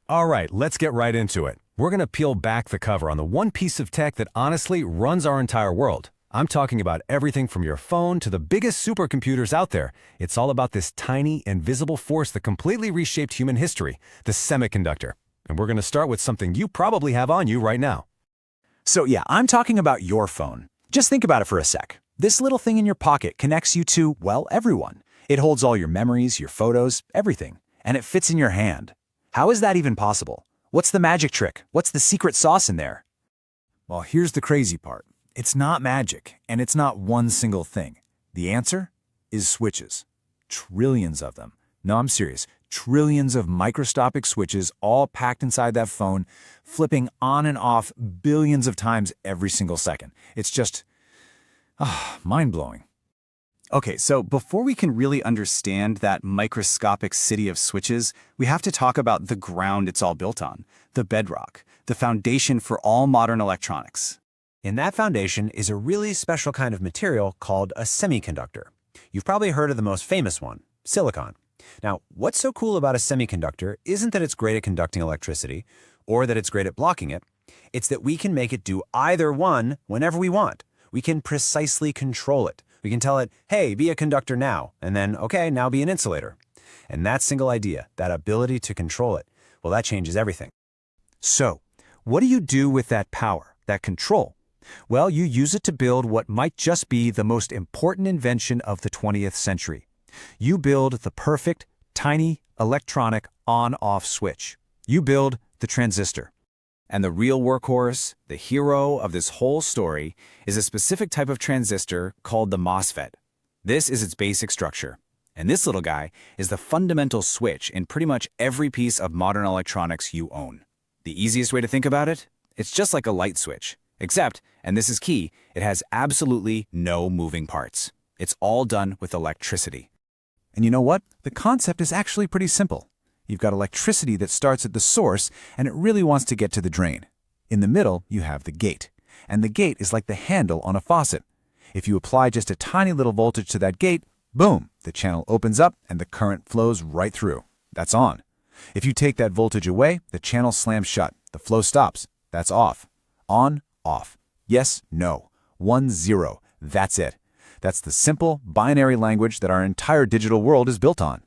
All right, let's get right into it. We're going to peel back the cover on the one piece of tech that honestly runs our entire world. I'm talking about everything from your phone to the biggest supercomputers out there. It's all about this tiny, invisible force that completely reshaped human history, the semiconductor. And we're going to start with something you probably have on you right now. So yeah, I'm talking about your phone. Just think about it for a sec. This little thing in your pocket connects you to, well, everyone. It holds all your memories, your photos, everything. And it fits in your hand. How is that even possible? What's the magic trick? What's the secret sauce in there? Well, here's the crazy part. It's not magic, and it's not one single thing. The answer is switches. Trillions of them. No, I'm serious. Trillions of microscopic switches all packed inside that phone, flipping on and off billions of times every single second. It's just, mind-blowing. Okay, so before we can really understand that microscopic city of switches, we have to talk about the ground it's all built on, the bedrock, the foundation for all modern electronics. And that foundation is a really special kind of material called a semiconductor. You've probably heard of the most famous one, silicon. Now, what's so cool about a semiconductor isn't that it's great at conducting electricity or that it's great at blocking it. It's that we can make it do either one whenever we want. We can precisely control it. We can tell it, hey, be a conductor now, and then, okay, now be an insulator. And that single idea, that ability to control it, well, that changes everything. So, what do you do with that power, that control? Well, you use it to build what might just be the most important invention of the 20th century. You build the perfect, tiny, electronic on-off switch. You build the transistor. And the real workhorse, the hero of this whole story, is a specific type of transistor called the MOSFET. This is its basic structure. And this little guy is the fundamental switch in pretty much every piece of modern electronics you own. The easiest way to think about it? It's just like a light switch. Except, and this is key, it has absolutely no moving parts. It's all done with electricity. And you know what? The concept is actually pretty simple. You've got electricity that starts at the source, and it really wants to get to the drain. In the middle, you have the gate. And the gate is like the handle on a faucet. If you apply just a tiny little voltage to that gate, boom, the channel opens up and the current flows right through. That's on. If you take that voltage away, the channel slams shut. The flow stops. That's off. On, off. Yes, no. 1, 0. That's it. That's the simple, binary language that our entire digital world is built on.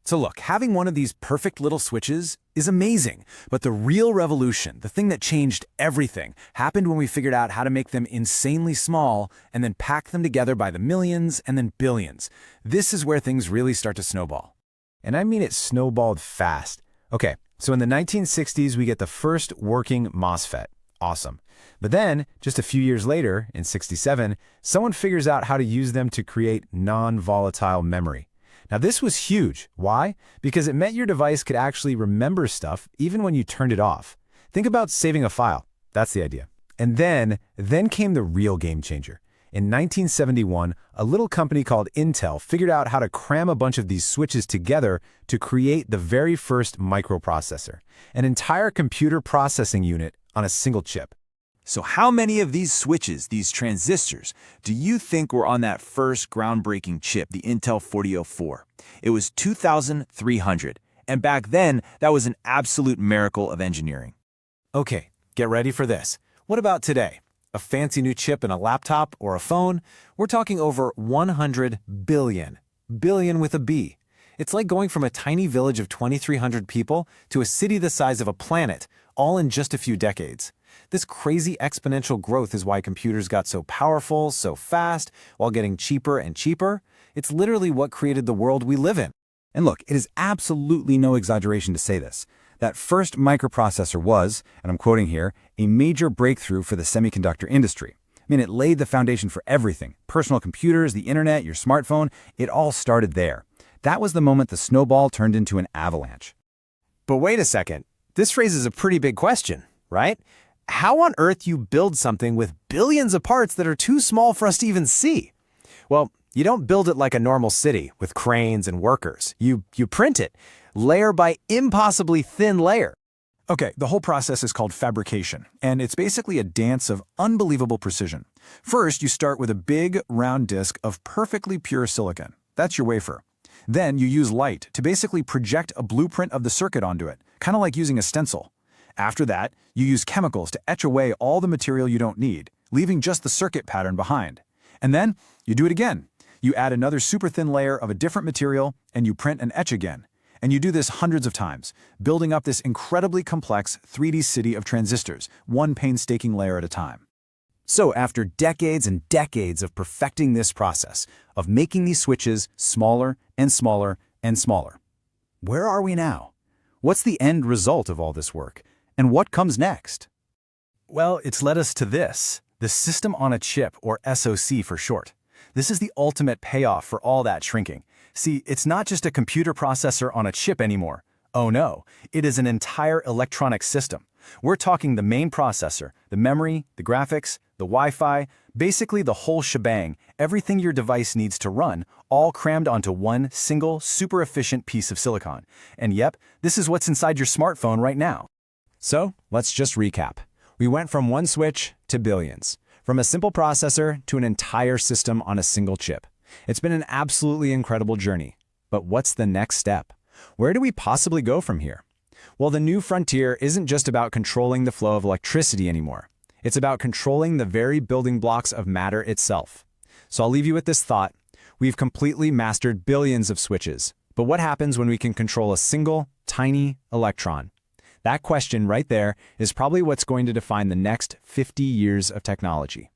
So look, having one of these perfect little switches is amazing, but the real revolution, the thing that changed everything, happened when we figured out how to make them insanely small and then pack them together by the millions and then billions. This is where things really start to snowball. And I mean it snowballed fast. Okay, so in the 1960s, we get the first working MOSFET. Awesome. But then, just a few years later, in '67, someone figures out how to use them to create non-volatile memory. Now this was huge. Why? Because it meant your device could actually remember stuff even when you turned it off. Think about saving a file. That's the idea. And then came the real game changer. In 1971, a little company called Intel figured out how to cram a bunch of these switches together to create the very first microprocessor, an entire computer processing unit on a single chip. So how many of these switches, these transistors, do you think were on that first groundbreaking chip, the Intel 4004? It was 2,300. And back then, that was an absolute miracle of engineering. Okay, get ready for this. What about today? A fancy new chip in a laptop or a phone? We're talking over 100 billion. Billion with a B. It's like going from a tiny village of 2,300 people to a city the size of a planet, all in just a few decades. This crazy exponential growth is why computers got so powerful, so fast, while getting cheaper and cheaper. It's literally what created the world we live in. And look, it is absolutely no exaggeration to say this. That first microprocessor was, and I'm quoting here, a major breakthrough for the semiconductor industry. I mean, it laid the foundation for everything. Personal computers, the internet, your smartphone, it all started there. That was the moment the snowball turned into an avalanche. But wait a second. This raises a pretty big question, right? How on earth you build something with billions of parts that are too small for us to even see? Well, you don't build it like a normal city with cranes and workers. You print it, layer by impossibly thin layer. Okay, the whole process is called fabrication, and it's basically a dance of unbelievable precision. First, you start with a big, round disk of perfectly pure silicon. That's your wafer. Then you use light to basically project a blueprint of the circuit onto it, kind of like using a stencil. After that, you use chemicals to etch away all the material you don't need, leaving just the circuit pattern behind. And then, you do it again. You add another super thin layer of a different material, and you print and etch again. And you do this hundreds of times, building up this incredibly complex 3D city of transistors, one painstaking layer at a time. So after decades and decades of perfecting this process, of making these switches smaller and smaller and smaller, where are we now? What's the end result of all this work? And what comes next? Well, it's led us to this, the System on a Chip, or SoC for short. This is the ultimate payoff for all that shrinking. See, it's not just a computer processor on a chip anymore. Oh no, it is an entire electronic system. We're talking the main processor, the memory, the graphics, the Wi-Fi, basically the whole shebang, everything your device needs to run, all crammed onto one single, super efficient piece of silicon. And yep, this is what's inside your smartphone right now. So let's just recap. We went from one switch to billions, from a simple processor to an entire system on a single chip. It's been an absolutely incredible journey. But what's the next step? Where do we possibly go from here? Well, the new frontier isn't just about controlling the flow of electricity anymore. It's about controlling the very building blocks of matter itself. So I'll leave you with this thought. We've completely mastered billions of switches. But what happens when we can control a single, tiny electron? That question right there is probably what's going to define the next 50 years of technology.